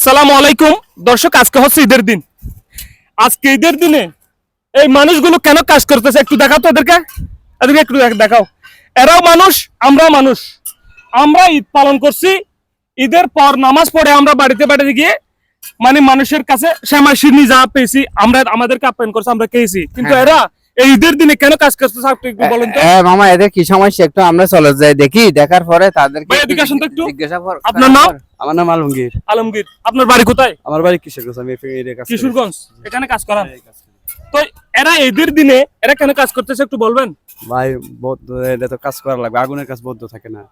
সালামু আলাইকুম দর্শক, আজকে হচ্ছে ঈদের দিন। আজকে ঈদের দিনে এই মানুষগুলো কেন কাজ করতেছে একটু দেখাও তো এদেরকে একটু দেখাও। এরাও মানুষ, আমরাও মানুষ। আমরা ঈদ পালন করছি, ঈদের পর নামাজ পড়ে আমরা বাড়িতে বাড়িতে গিয়ে মানে মানুষের কাছে শ্যামা শিরনি যা পেয়েছি আমরা আমাদেরকে আপ্যায়ন করছি, আমরা খেয়েছি। কিন্তু এরা এই ঈদের দিনে কেন কাজ করতেছে আপনি একটু বলেন তো। মামা এদের কি সমস্যা একটু আমরা চলে যাই দেখি, দেখার পরে তাদেরকে এদিকে আসুন তো একটু। জিজ্ঞাসা কর। আপনার নাম? আমার নাম আলমগীর। আলমগীর। আপনার বাড়ি কোথায়? আমার বাড়ি কিশোরগঞ্জ। আমি কিশোরগঞ্জ। এখানে কাজ করেন? তো এরা ঈদের দিনে এরা কেন কাজ করতেছে একটু বলবেন ভাই? এটা তো কাজ করা লাগবে, আগুনের কাজ বন্ধ থাকে না।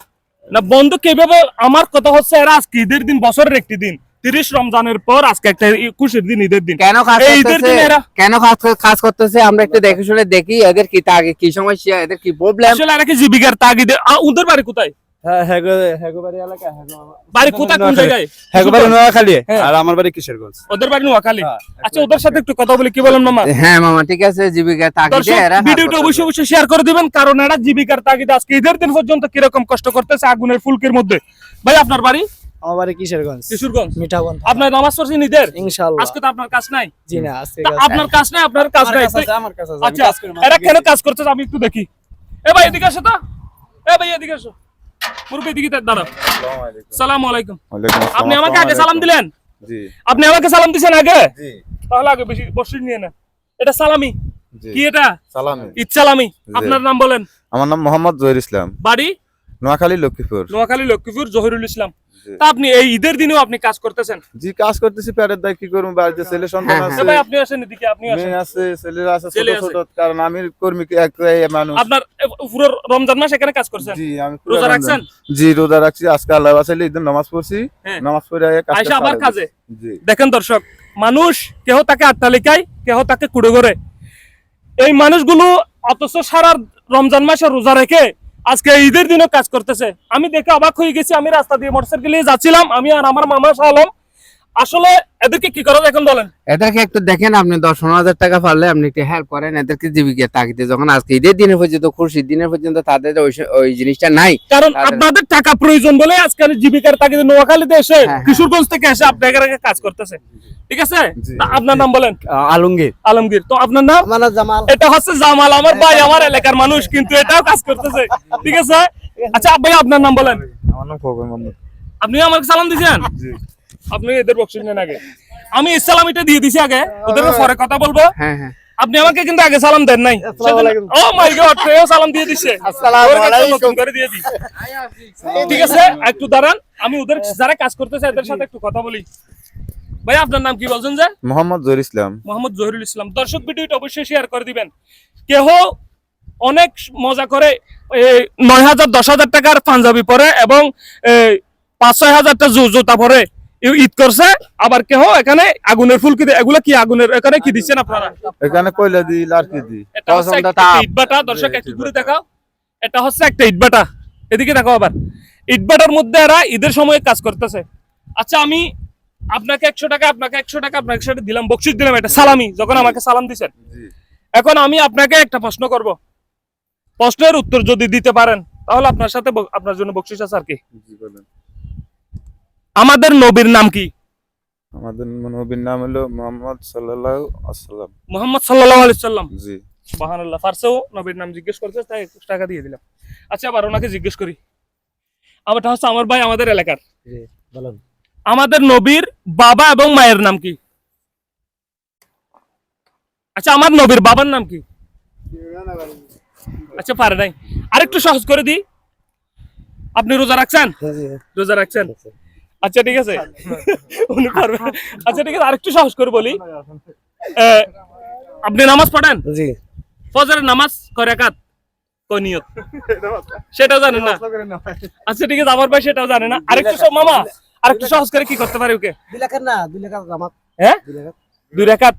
না বন্ধ কিভাবে? আমার কথা হচ্ছে এরা আজকে ঈদের দিন, বছরের একটি দিন, 30 রমজানের পর আজকে একটা খুশির দিন, ঈদের দিন। কেন কাজ এই ঈদের দিনে এরা কেন কাজ করতেছে আমরা একটু দেখে শুনে দেখি এদের কি আগে কি সমস্যা, এদের কি প্রবলেম। আসলে এরা কি জীবিকার তাগিদে ওদের বাড়ি কোথায়? হ্যাঁ, বাড়ি এলাকা। বাড়ি কোথায়, কোন জায়গায়? বাড়ি নোয়াখালী। আর আমার বাড়ি কিশোরগঞ্জ। ওদের বাড়ি নোয়াখালী। আচ্ছা, ওদের সাথে একটু কথা বলি, কি বলেন মামা? হ্যাঁ মামা, ঠিক আছে, জীবিকার তাগিদে এরা ভিডিওটা অবশ্যই অবশ্যই শেয়ার করে দিবেন, কারণ এরা জীবিকার তাগিদে আজকে ঈদের দিন পর্যন্ত কিরকম কষ্ট করতেছে আগুনের ফুলকির মধ্যে। ভাই আপনার বাড়ি? আমার বাড়ি কিশোরগঞ্জ। কিশোরগঞ্জ। মিঠাবন। আপনার নামাজ পড়ছেন ঈদের? ইনশাআল্লাহ। আজকে তো আপনার কাজ নাই? জি না, আজকে আপনার কাজ নাই, আপনার কাজ নাই। আমার কাছে আছে। আচ্ছা, এরা কেন কাজ করতেছে আমি একটু দেখি। এ ভাই এদিকে আসো তো। এ ভাই এদিকে আসো। মুরব্বি এদিকে দাঁড়াও। আসসালামু আলাইকুম। আপনি আমাকে আগে সালাম দিলেন? জি। আপনি আমাকে সালাম দিবেন আগে? জি। তাহলে আগে বেশি বসে নিয়ে না। এটা সালামি। জি। কি এটা? সালামি। ঈদ সালামি। জি। আপনার নাম বলেন? আমার নাম মোহাম্মদ জহির ইসলাম। বাড়ি? নোয়াখালী লক্ষ্মীপুর। নোয়াখালী লক্ষ্মীপুর, জহিরুল ইসলাম। জি। তা আপনি এই ঈদের দিনেও আপনি কাজ করতেছেন? জি, কাজ করতেছি, পেটের দায় কি করব, বাড়িতে ছেলে সন্তান আছে, ভাই আপনি আসেন এদিকে, আপনি আসেন। মেয়ে আছে, ছেলেরা আছে, ছোট ছেলে আছে। ছোট, কারণ আমি কর্মী একটাই মানুষ। আপনার পুরো রমজান মাস এখানে কাজ করছেন? জি, আমি পুরো রোজা রমজান- রাখছেন? জি, রোজা রাখছি। আজকে আল্লাহ বাঁচাইলে ঈদের নামাজ পড়ছি। হ্যাঁ। নামাজ পড়ে আইসা আবার কাজে। জি। দেখেন দর্শক, মানুষ কেহ তাকে আট্টালিকায়, কেহ তাকে কুড়ে করে। এই মানুষগুলো অথচ সারা রমজান মাসে রোজা রেখে আজকে ঈদের দিনও কাজ করতেছে। আমি দেখে অবাক হয়ে গেছি। আমি রাস্তা দিয়ে মোটরসাইকেল নিয়ে যাচ্ছিলাম, আমি আর আমার মামা সালাম। আসলে এদেরকে কি করা যায় এখন বলেন? এদেরকে একটু দেখেন, আপনি 10-15 হাজার টাকা পারলে আপনি একটু হেল্প করেন এদেরকে জীবিকার তাগিদে। যখন আজকে ঈদের দিনের পর্যন্ত, খুশির দিনের পর্যন্ত তাদের ওই জিনিসটা নাই, কারণ আপনাদের টাকা প্রয়োজন বলে আজকে জীবিকার তাগিদে নোয়াখালীতে এসে, কিশোরগঞ্জ থেকে এসে আপনাদের কাজ করতেছে। ঠিক আছে? তা আপনার নাম বলেন? আলমগীর। আলমগীর। তো আপনার নাম? আমার নাম জামাল। এটা হচ্ছে জামাল, আমার ভাই, আমার এলাকার মানুষ, কিন্তু এটাও কাজ করতেছে। ঠিক আছে? আচ্ছা ভাই আপনার নাম বলেন? আমার নাম খোকন মোহাম্মদ। আপনি আমাকে সালাম দিয়েছেন? জি। আপনি এদের বকশিস নেন আগে। আমি ইসলামিটা দিয়ে দিছি আগে, ওদের পরে কথা বলবো। হ্যাঁ হ্যাঁ। আপনি আমাকে কিন্তু আগে সালাম দেন নাই। ও মাই গড, ও সালাম দিয়ে দিছে। আসসালামু আলাইকুম। নতুন করে দিয়ে দিই। ঠিক আছে, একটু দাঁড়ান, আমি ওদের যারা কাজ করতেছে এদের সাথে একটু কথা বলি। ভাই আপনার নাম কি বলছেন যে? মোহাম্মদ জহির ইসলাম। মোহাম্মদ জহিরুল ইসলাম। দর্শক ভিডিওটা অবশ্যই শেয়ার করে দিবেন। কেহ অনেক মজা করে 9,000 10,000 টাকার পাঞ্জাবি পরে এবং 5-6 হাজারটা জুতা পরে ঈদ করছে। আবার কেহ এখানে আগুনের ফুলকি দেয়। এগুলা কি আগুনের এখানে কি দিচ্ছেন আপনারা? এখানে কয়লা দিই, লার্কি দিই। এটা হচ্ছে একটা ইটভাটা। দর্শক একটু ঘুরে দেখাও। এটা হচ্ছে একটা ইটভাটা। এদিকে দেখাও আবার। ইটভাটার মধ্যে এরা ঈদের সময় কাজ করতেছে। আচ্ছা, আমি আপনাকে 100 টাকা, আপনাকে 100 টাকা, আপনাকে 100 টাকা দিলাম, বকশিশ দিলাম, এটা সালামি, যখন আমাকে সালাম দিছেন। জি। এখন আমি আপনাকে একটা প্রশ্ন করব। প্রশ্নের উত্তর যদি দিতে পারেন তাহলে আপনার সাথে আপনার জন্য বকশিশ আছে আর কি। জি, বলেন। আমাদের নবীর নাম কি? আমাদের নবীর নাম হলো মোহাম্মদ সাল্লাল্লাহু আলাইহি সাল্লাম। মুহাম্মদ সাল্লাল্লাহু আলাইহি সাল্লাম। জি। সুবহানাল্লাহ। ফারসেও নবীর নাম জিজ্ঞেস করতে, তাই 1 টাকা দিয়ে দিলাম। আচ্ছা, আবার ওনাকে জিজ্ঞেস করি। আমারটা হচ্ছে আমার ভাই, আমাদের এলাকার। জি, বলেন। আমাদের নবীর বাবা এবং মায়ের নাম কি? আচ্ছা, আমার নবীর বাবার নাম কি? আচ্ছা, পারে নাই। আরেকটু সহজ করে দিই। আপনি রোজা রাখছেন? রোজা রাখছেন? আচ্ছা ঠিক আছে, উনি পারবে। আচ্ছা ঠিক আছে, আরেকটু সহজ করে বলি। আপনি নামাজ পড়েন? জি। ফজরের নামাজ কয় রাকাত, কয় নিয়ত, সেটাও জানেন না? আচ্ছা ঠিক আছে, আমার ভাই সেটাও জানে না। আরেকটু মামা, আরেকটু সহজ করে কি করতে পারে ওকে? 2 লাখ না, 2 লাখ জামাত। হ্যাঁ, 2 রাকাত।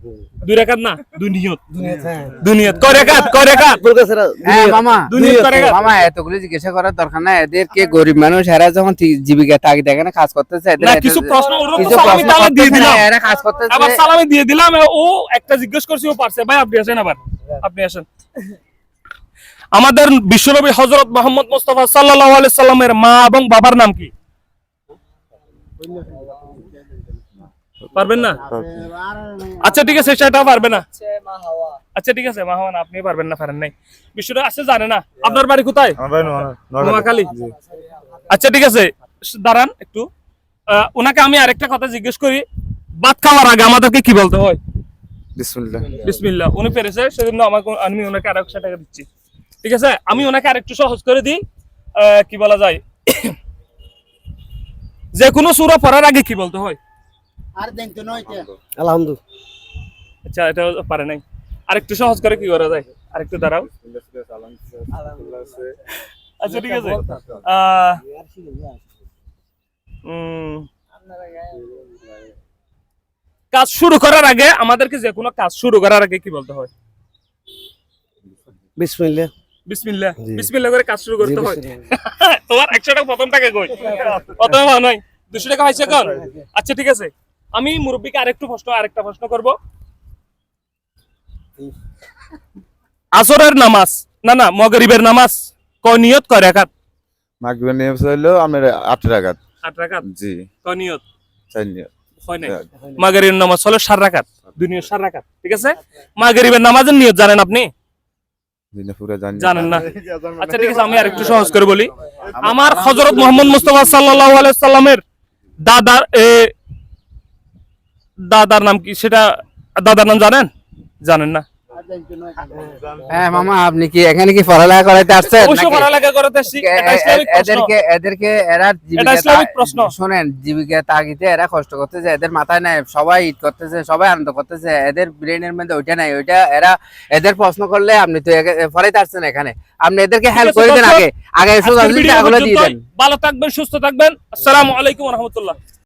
2 রাকাত না, 2 নিয়ত। 2 নিয়ত। কয় রাকাত, কয় রাকাত? হ্যাঁ মামা, 2 নিয়ত কয় রাকাত? মামা এতগুলো জিজ্ঞাসা করার দরকার নাই। এদেরকে গরিব মানুষ, এরা যখন জীবিকা তাগিদে এখানে কাজ করতেছে, না কিছু প্রশ্ন সালামি তাহলে দিয়ে দিলাম। এরা কাজ করতেছে, আবার সালামি দিয়ে দিলাম। ও একটা জিজ্ঞেস করছি, ও পারছে। ভাই আপনি আসেন, আবার আপনি আসেন। আমাদের বিশ্বনবী হযরত মুহাম্মদ মুস্তাফা সাল্লাল্লাহু আলাইহি সাল্লামের মা এবং বাবার নাম কি? পারবেন না? আচ্ছা ঠিক আছে, সেটাও পারবে না। আচ্ছা ঠিক আছে, মা হাওয়া না, আপনি পারবেন না, পারেন নাই। বিষয়টা আছে জানে না। আপনার বাড়ি কোথায়? নোয়াখালী। আচ্ছা ঠিক আছে, দাঁড়ান একটু। ওনাকে আমি আরেকটা কথা জিজ্ঞেস করি, ভাত খাওয়ার আগে আমাদেরকে কি বলতে হয়? বিসমিল্লাহ। বিসমিল্লাহ। উনি পেরেছে, সেজন্য আমি ওনাকে আর 100 টাকা দিচ্ছি। ঠিক আছে, আমি ওনাকে আরেকটু সহজ করে দিই। কি বলা যায়, যে কোনো সূরা পড়ার আগে কি বলতে হয়? আলহামদুলিল্লাহ। আচ্ছা, এটা পারে নাই। আরেকটু সহজ করে কি করা যায়? আরেকটু দাঁড়াও। আচ্ছা ঠিক আছে। কাজ শুরু করার আগে আমাদেরকে, যে কোনো কাজ শুরু করার আগে কি বলতে হয়? বিসমিল্লাহ। বিসমিল্লাহ। জি। বিসমিল্লাহ করে কাজ শুরু করতে জি, হয়। বিসমিল্লাহ। তোমার 100 টাকা প্রথম টাকা কই? প্রথমে পাও নাই, 200 টাকা হয়েছে এখন। আচ্ছা ঠিক আছে, আমি মুরব্বীকে আরেকটা প্রশ্ন করব। আসরের নামাজ, না মাগরিবের নামাজ কয় নিয়ত, কয় রাকাত? মাগরিবের নিয়ম হলো আমরা 8 রাকাত। 8 রাকাত। জি, কয় নিয়ত? 4 নিয়ত। হয় নাই। মাগরিবের নামাজ হলো 4 রাকাত, 2 নিয়ত 4 রাকাত। ঠিক আছে, মাগরিবের নামাজের নিয়ত জানেন আপনি? দিনে পুরো জানেন না? আচ্ছা ঠিক আছে, আমি আরেকটু সহজ করে বলি। আমার হযরত মুহাম্মদ মুস্তাফা সাল্লাল্লাহু আলাইহি সাল্লামের দাদার নাম কি, সেটা দাদার নাম জানেন? জানেন না? হ্যাঁ মামা, আপনি কি এখানে কি পড়ালেখা করাইতে আসছেন অবশ্যই নাকি? পড়ালেখা করতে আসছি। এটা ইসলামিক প্রশ্ন। এদেরকে এরা এটা ইসলামিক প্রশ্ন। শোনেন, জীবিকা তাগিদে এরা কষ্ট করতেছে, এদের মাথায় নাই, সবাই ঈদ করতেছে, সবাই আনন্দ করতেছে, এদের ব্রেনের মধ্যে ওইটা নাই, ওইটা এদের প্রশ্ন করলে আপনি তো পড়াইতে আসছেন এখানে, আপনি এদেরকে ঠিক হেল্প আছে, করে দেন দর্শক, আগে এসে আজকের ভিডিও দিয়ে দেন। পর্যন্তই। ভালো থাকবেন, সুস্থ থাকবেন। আসসালামু আলাইকুম ওয়া রাহমাতুল্লাহ।